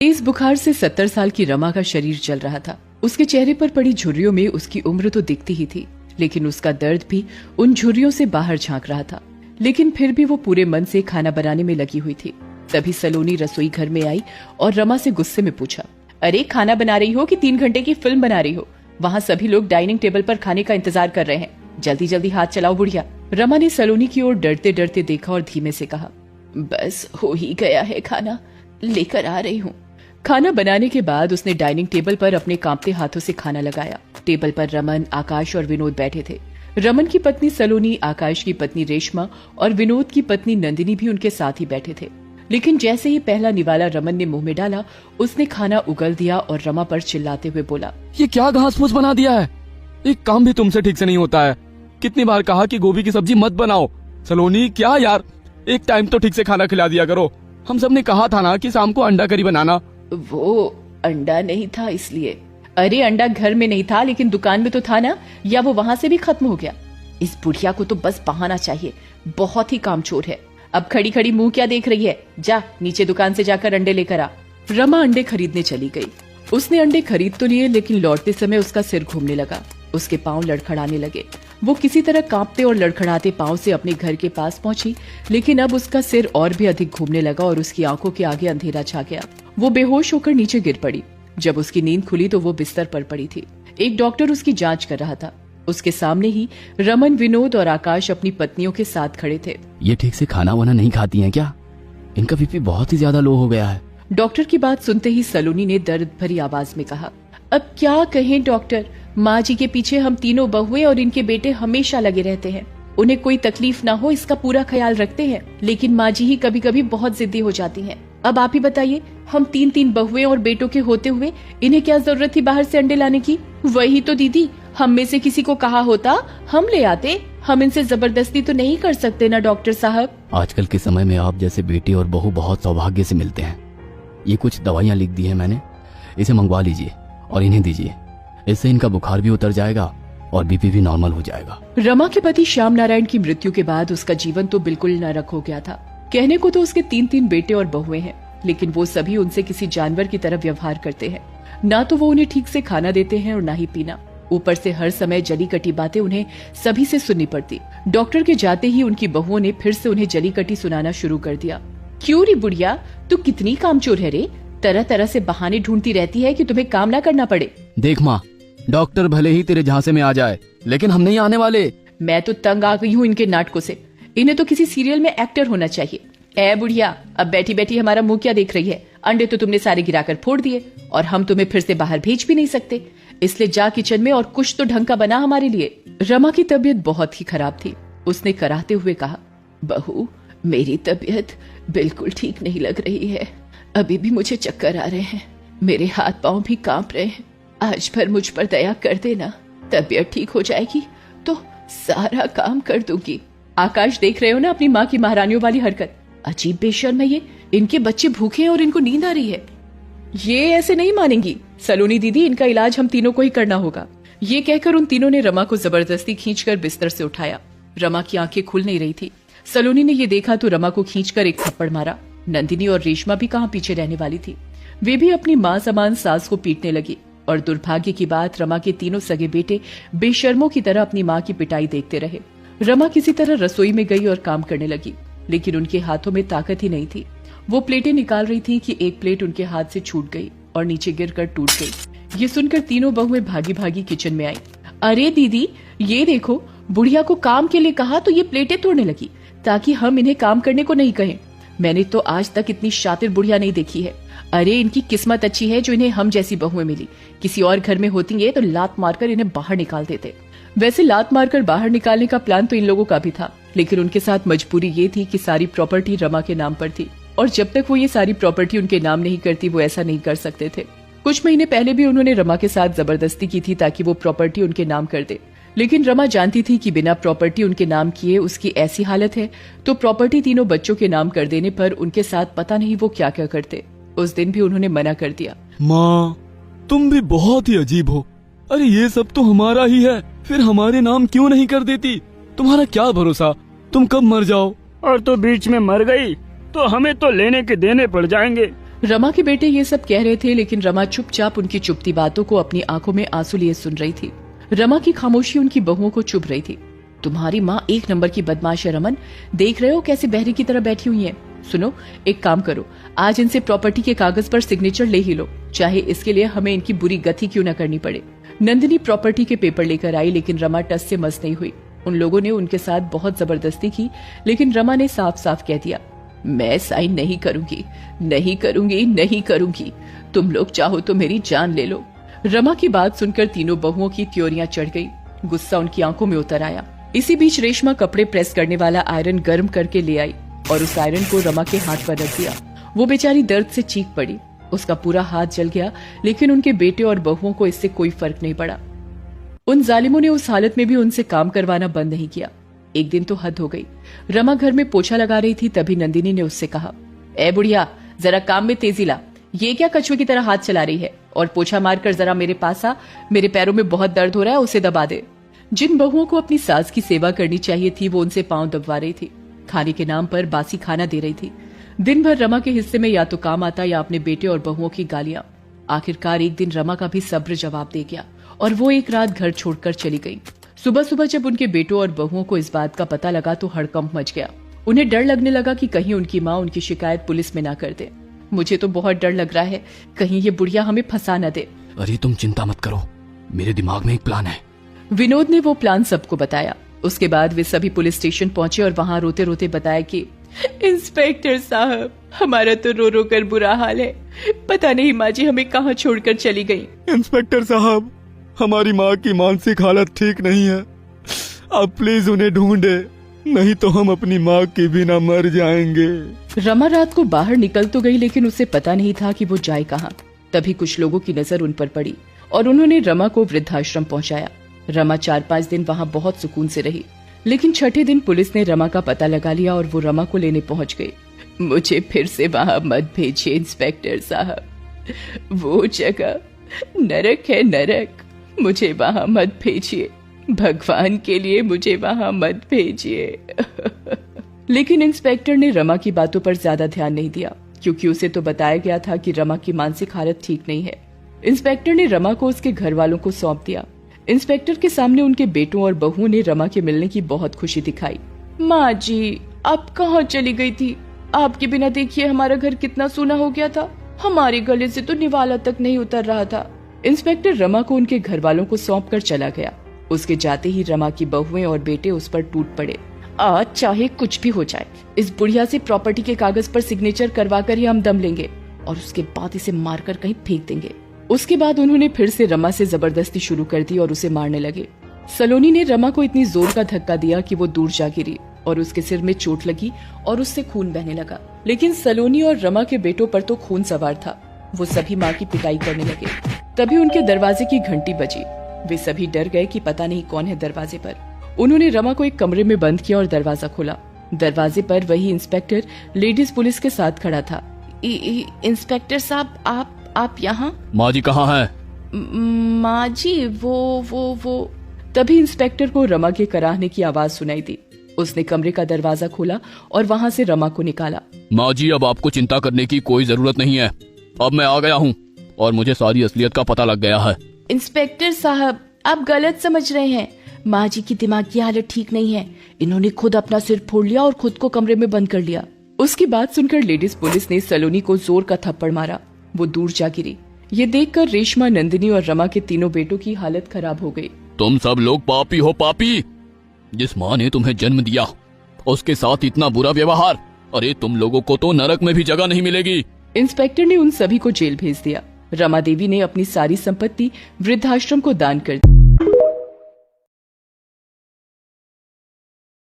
तेज बुखार से 70 साल की रमा का शरीर जल रहा था। उसके चेहरे पर पड़ी झुर्रियों में उसकी उम्र तो दिखती ही थी, लेकिन उसका दर्द भी उन झुर्रियों से बाहर झांक रहा था। लेकिन फिर भी वो पूरे मन से खाना बनाने में लगी हुई थी। तभी सलोनी रसोई घर में आई और रमा से गुस्से में पूछा, अरे खाना बना रही हो कि 3 घंटे की फिल्म बना रही हो? वहाँ सभी लोग डाइनिंग टेबल पर खाने का इंतजार कर रहे हैं, जल्दी जल्दी हाथ चलाओ बुढ़िया। रमा ने सलोनी की ओर डरते डरते देखा और धीमे से कहा, बस हो ही गया है, खाना लेकर आ रही हूँ। खाना बनाने के बाद उसने डाइनिंग टेबल पर अपने कांपते हाथों से खाना लगाया। टेबल पर रमन, आकाश और विनोद बैठे थे। रमन की पत्नी सलोनी, आकाश की पत्नी रेशमा और विनोद की पत्नी नंदिनी भी उनके साथ ही बैठे थे। लेकिन जैसे ही पहला निवाला रमन ने मुंह में डाला, उसने खाना उगल दिया और रमा पर चिल्लाते हुए बोला, ये क्या घास फूस बना दिया है? एक काम भी तुमसे ठीक से नहीं होता है। कितनी बार कहा कि गोभी की सब्जी मत बनाओ। सलोनी क्या यार, एक टाइम तो ठीक से खाना खिला दिया करो। हम सब ने कहा था ना कि शाम को अंडा करी बनाना। वो अंडा नहीं था इसलिए। अरे अंडा घर में नहीं था, लेकिन दुकान में तो था ना, या वो वहाँ से भी खत्म हो गया? इस बुढ़िया को तो बस बहाना चाहिए, बहुत ही कामचोर है। अब खड़ी खड़ी मुंह क्या देख रही है? जा नीचे दुकान से जाकर अंडे लेकर आ। रमा अंडे खरीदने चली गई। उसने अंडे खरीद तो लिए, लेकिन लौटते समय उसका सिर घूमने लगा, उसके पांव लड़खड़ाने लगे। वो किसी तरह कांपते और लड़खड़ाते पांव से अपने घर के पास पहुंची, लेकिन अब उसका सिर और भी अधिक घूमने लगा और उसकी आंखों के आगे अंधेरा छा गया। वो बेहोश होकर नीचे गिर पड़ी। जब उसकी नींद खुली तो वो बिस्तर पर पड़ी थी। एक डॉक्टर उसकी जांच कर रहा था। उसके सामने ही रमन, विनोद और आकाश अपनी पत्नियों के साथ खड़े थे। ये ठीक से खाना वाना नहीं खाती हैं क्या? इनका बीपी बहुत ही ज्यादा लो हो गया है। डॉक्टर की बात सुनते ही सलोनी ने दर्द भरी आवाज में कहा, अब क्या कहें डॉक्टर, माँ जी के पीछे हम तीनों बहुएं और इनके बेटे हमेशा लगे रहते हैं। उन्हें कोई तकलीफ ना हो इसका पूरा ख्याल रखते हैं, लेकिन माँ जी ही कभी कभी बहुत जिद्दी हो जाती हैं। अब आप ही बताइए, हम 3 बहुएं और बेटों के होते हुए इन्हें क्या जरूरत थी बाहर से अंडे लाने की? वही तो दीदी, हम में से किसी को कहा होता हम ले आते। हम इनसे जबरदस्ती तो नहीं कर सकते ना डॉक्टर साहब। आजकल के समय में आप जैसे बेटी और बहू बहुत सौभाग्य से मिलते हैं। ये कुछ दवाइयाँ लिख दी है मैंने, इसे मंगवा लीजिए और इन्हें दीजिए। इससे इनका बुखार भी उतर जाएगा और बीपी भी नॉर्मल हो जाएगा। रमा के पति श्याम नारायण की मृत्यु के बाद उसका जीवन तो बिल्कुल नरक हो गया था। कहने को तो उसके 3 बेटे और बहुएं हैं, लेकिन वो सभी उनसे किसी जानवर की तरह व्यवहार करते हैं। ना तो वो उन्हें ठीक से खाना देते हैं और ना ही पीना। ऊपर से हर समय जली कटी बातें उन्हें सभी से सुननी पड़ती। डॉक्टर के जाते ही उनकी बहुओं ने फिर से उन्हें जली कटी सुनाना शुरू कर दिया। क्यों री बुढ़िया, तू कितनी कामचोर है रे? तरह तरह से बहाने ढूंढती रहती है कि तुम्हें काम ना करना पड़े। देख माँ, डॉक्टर भले ही तेरे झांसे में आ जाए, लेकिन हम नहीं आने वाले। मैं तो तंग आ गई हूँ इनके नाटकों से। इन्हें तो किसी सीरियल में एक्टर होना चाहिए। ए बुढ़िया, अब बैठी बैठी हमारा मुंह क्या देख रही है? अंडे तो तुमने सारे गिराकर फोड़ दिए और हम तुम्हें फिर से बाहर भेज भी नहीं सकते, इसलिए जा किचन में और कुछ तो ढंग का बना हमारे लिए। रमा की तबीयत बहुत ही खराब थी। उसने कराहते हुए कहा, बहू मेरी तबीयत बिल्कुल ठीक नहीं लग रही है। अभी भी मुझे चक्कर आ रहे हैं, मेरे हाथ पांव भी कांप रहे हैं। आज भर मुझ पर दया कर देना, तबीयत ठीक हो जाएगी तो सारा काम कर दूंगी। आकाश, देख रहे हो ना अपनी माँ की महारानियों वाली हरकत? अजीब बेशर्म है ये। इनके बच्चे भूखे हैं और इनको नींद आ रही है। ये ऐसे नहीं मानेंगी। सलोनी दीदी, इनका इलाज हम तीनों को ही करना होगा। ये कहकर उन तीनों ने रमा को जबरदस्ती खींचकर बिस्तर से उठाया। रमा की आंखें खुल नहीं रही थी। सलोनी ने ये देखा तो रमा को खींचकर एक थप्पड़ मारा। नंदिनी और रेशमा भी कहाँ पीछे रहने वाली थी। वे भी अपनी माँ समान सास को पीटने लगी। और दुर्भाग्य की बात, रमा के तीनों सगे बेटे बेशर्मों की तरह अपनी माँ की पिटाई देखते रहे। रमा किसी तरह रसोई में गई और काम करने लगी, लेकिन उनके हाथों में ताकत ही नहीं थी। वो प्लेटें निकाल रही थी कि एक प्लेट उनके हाथ से छूट गई और नीचे गिरकर टूट गई। ये सुनकर तीनों बहुएं भागी भागी किचन में आई। अरे दीदी, ये देखो, बुढ़िया को काम के लिए कहा तो ये प्लेटें तोड़ने लगी, ताकि हम इन्हें काम करने को नहीं कहें। मैंने तो आज तक इतनी शातिर बुढ़िया नहीं देखी है। अरे इनकी किस्मत अच्छी है जो इन्हें हम जैसी बहुएं मिली। किसी और घर में होती है तो लात मारकर इन्हें बाहर निकाल देते। वैसे लात मारकर बाहर निकालने का प्लान तो इन लोगों का भी था, लेकिन उनके साथ मजबूरी ये थी कि सारी प्रॉपर्टी रमा के नाम पर थी और जब तक वो ये सारी प्रॉपर्टी उनके नाम नहीं करती वो ऐसा नहीं कर सकते थे। कुछ महीने पहले भी उन्होंने रमा के साथ जबरदस्ती की थी ताकि वो प्रॉपर्टी उनके नाम कर दे, लेकिन रमा जानती थी कि बिना प्रॉपर्टी उनके नाम किए उसकी ऐसी हालत है तो प्रॉपर्टी तीनों बच्चों के नाम कर देने पर उनके साथ पता नहीं वो क्या क्या करते। उस दिन भी उन्होंने मना कर दिया। माँ, तुम भी बहुत ही अजीब हो। अरे ये सब तो हमारा ही है, फिर हमारे नाम क्यों नहीं कर देती? तुम्हारा क्या भरोसा, तुम कब मर जाओ। और तो बीच में मर गई तो हमें तो लेने के देने पड़ जाएंगे। रमा के बेटे ये सब कह रहे थे, लेकिन रमा चुपचाप उनकी चुपती बातों को अपनी आंखों में आंसू लिए सुन रही थी। रमा की खामोशी उनकी बहुओं को चुभ रही थी। तुम्हारी माँ एक नंबर की बदमाश है रमन, देख रहे हो कैसे बहरी की तरह बैठी हुई है। सुनो, एक काम करो, आज इनसे प्रॉपर्टी के कागज पर सिग्नेचर ले ही लो, चाहे इसके लिए हमें इनकी बुरी गति क्यों न करनी पड़े। नंदिनी प्रॉपर्टी के पेपर लेकर आई, लेकिन रमा टस से मस नहीं हुई। उन लोगों ने उनके साथ बहुत जबरदस्ती की, लेकिन रमा ने साफ साफ कह दिया, मैं साइन नहीं करूंगी, नहीं करूंगी, नहीं करूंगी। तुम लोग चाहो तो मेरी जान ले लो। रमा की बात सुनकर तीनों बहुओं की त्योरियां चढ़ गई, गुस्सा उनकी आंखों में उतर आया। इसी बीच रेशमा कपड़े प्रेस करने वाला आयरन गर्म करके ले आई और उस आयरन को रमा के हाथ पर रख दिया। वो बेचारी दर्द से चीख पड़ी, उसका पूरा हाथ जल गया, लेकिन उनके बेटे और बहुओं को इससे कोई फर्क नहीं पड़ा। उन जालिमों ने उस हालत में भी उनसे काम करवाना बंद नहीं किया। एक दिन तो हद हो गई। रमा घर में पोछा लगा रही थी, तभी नंदिनी ने उससे कहा, ए बुढ़िया, जरा काम में तेजी ला, ये क्या कछुए की तरह हाथ चला रही है, और पोछा मारकर जरा मेरे पास आ, मेरे पैरों में बहुत दर्द हो रहा है, उसे दबा दे। जिन बहुओं को अपनी सास की सेवा करनी चाहिए थी, वो उनसे पांव दबवा रही थी, खाने के नाम पर बासी खाना दे रही थी। दिन भर रमा के हिस्से में या तो काम आता या अपने बेटे और बहुओं की गालियां। आखिरकार एक दिन रमा का भी सब्र जवाब दे गया और वो एक रात घर छोड़कर चली गई। सुबह सुबह जब उनके बेटों और बहुओं को इस बात का पता लगा तो हड़कंप मच गया। उन्हें डर लगने लगा कि कहीं उनकी माँ उनकी शिकायत पुलिस में ना कर दे। मुझे तो बहुत डर लग रहा है, कहीं ये बुढ़िया हमें फंसा न दे। अरे तुम चिंता मत करो, मेरे दिमाग में एक प्लान है। विनोद ने वो प्लान सबको बताया। उसके बाद वे सभी पुलिस स्टेशन पहुंचे और वहां रोते रोते बताया कि इंस्पेक्टर साहब, हमारा तो रो रो कर बुरा हाल है, पता नहीं माँ जी हमें कहाँ छोड़कर चली गई। इंस्पेक्टर साहब, हमारी माँ की मानसिक हालत ठीक नहीं है, आप प्लीज उन्हें ढूंढे, नहीं तो हम अपनी माँ के बिना मर जाएंगे। रमा रात को बाहर निकल तो गई, लेकिन उसे पता नहीं था कि वो जाए कहाँ। तभी कुछ लोगों की नजर उन पर पड़ी और उन्होंने रमा को वृद्धाश्रम पहुंचाया। रमा 4-5 दिन वहां बहुत सुकून से रही, लेकिन छठे दिन पुलिस ने रमा का पता लगा लिया और वो रमा को लेने पहुंच गई। मुझे फिर से वहां मत भेजिए इंस्पेक्टर साहब, वो जगह नरक है, नरक। मुझे वहां मत भेजिए, भगवान के लिए मुझे वहां मत भेजिए। लेकिन इंस्पेक्टर ने रमा की बातों पर ज्यादा ध्यान नहीं दिया, क्योंकि उसे तो बताया गया था कि रमा की मानसिक हालत ठीक नहीं है। इंस्पेक्टर ने रमा को उसके घर वालों को सौंप दिया। इंस्पेक्टर के सामने उनके बेटों और बहुओं ने रमा के मिलने की बहुत खुशी दिखाई। माँ जी, आप कहाँ चली गई थी? आपके बिना देखिए हमारा घर कितना सूना हो गया था, हमारे गले से तो निवाला तक नहीं उतर रहा था। इंस्पेक्टर रमा को उनके घर वालों को सौंप कर चला गया। उसके जाते ही रमा की बहुएं और बेटे उस पर टूट पड़े। आज चाहे कुछ भी हो जाए, इस बुढ़िया से प्रॉपर्टी के कागज पर सिग्नेचर करवा कर ही हम दम लेंगे और उसके बाद इसे मारकर कहीं फेंक देंगे। उसके बाद उन्होंने फिर से रमा से जबरदस्ती शुरू कर दी और उसे मारने लगे। सलोनी ने रमा को इतनी जोर का धक्का दिया कि वो दूर जा गिरी और उसके सिर में चोट लगी और उससे खून बहने लगा। लेकिन सलोनी और रमा के बेटों पर तो खून सवार था, वो सभी माँ की पिटाई करने लगे। तभी उनके दरवाजे की घंटी बजी। वे सभी डर गए कि पता नहीं कौन है दरवाजे पर। उन्होंने रमा को एक कमरे में बंद किया और दरवाजा खोला। दरवाजे पर वही इंस्पेक्टर लेडीज पुलिस के साथ खड़ा था। इंस्पेक्टर साहब, आप यहाँ? माँ जी कहाँ है? माँ जी, वो। तभी इंस्पेक्टर को रमा के कराहने की आवाज सुनाई दी। उसने कमरे का दरवाजा खोला और वहाँ से रमा को निकाला। माँ जी, अब आपको चिंता करने की कोई जरूरत नहीं है, अब मैं आ गया हूँ और मुझे सारी असलियत का पता लग गया है। इंस्पेक्टर साहब, आप गलत समझ रहे हैं, माँ जी की दिमाग की हालत ठीक नहीं है, इन्होंने खुद अपना सिर फोड़ लिया और खुद को कमरे में बंद कर लिया। उसकी बात सुनकर लेडीज पुलिस ने सलोनी को जोर का थप्पड़ मारा, वो दूर जा गिरी। ये देखकर रेशमा, नंदिनी और रमा के तीनों बेटों की हालत खराब हो गई। तुम सब लोग पापी हो, पापी। जिस माँ ने तुम्हें जन्म दिया उसके साथ इतना बुरा व्यवहार, अरे तुम लोगों को तो नरक में भी जगह नहीं मिलेगी। इंस्पेक्टर ने उन सभी को जेल भेज दिया। रमा देवी ने अपनी सारी संपत्ति वृद्धाश्रम को दान कर दी।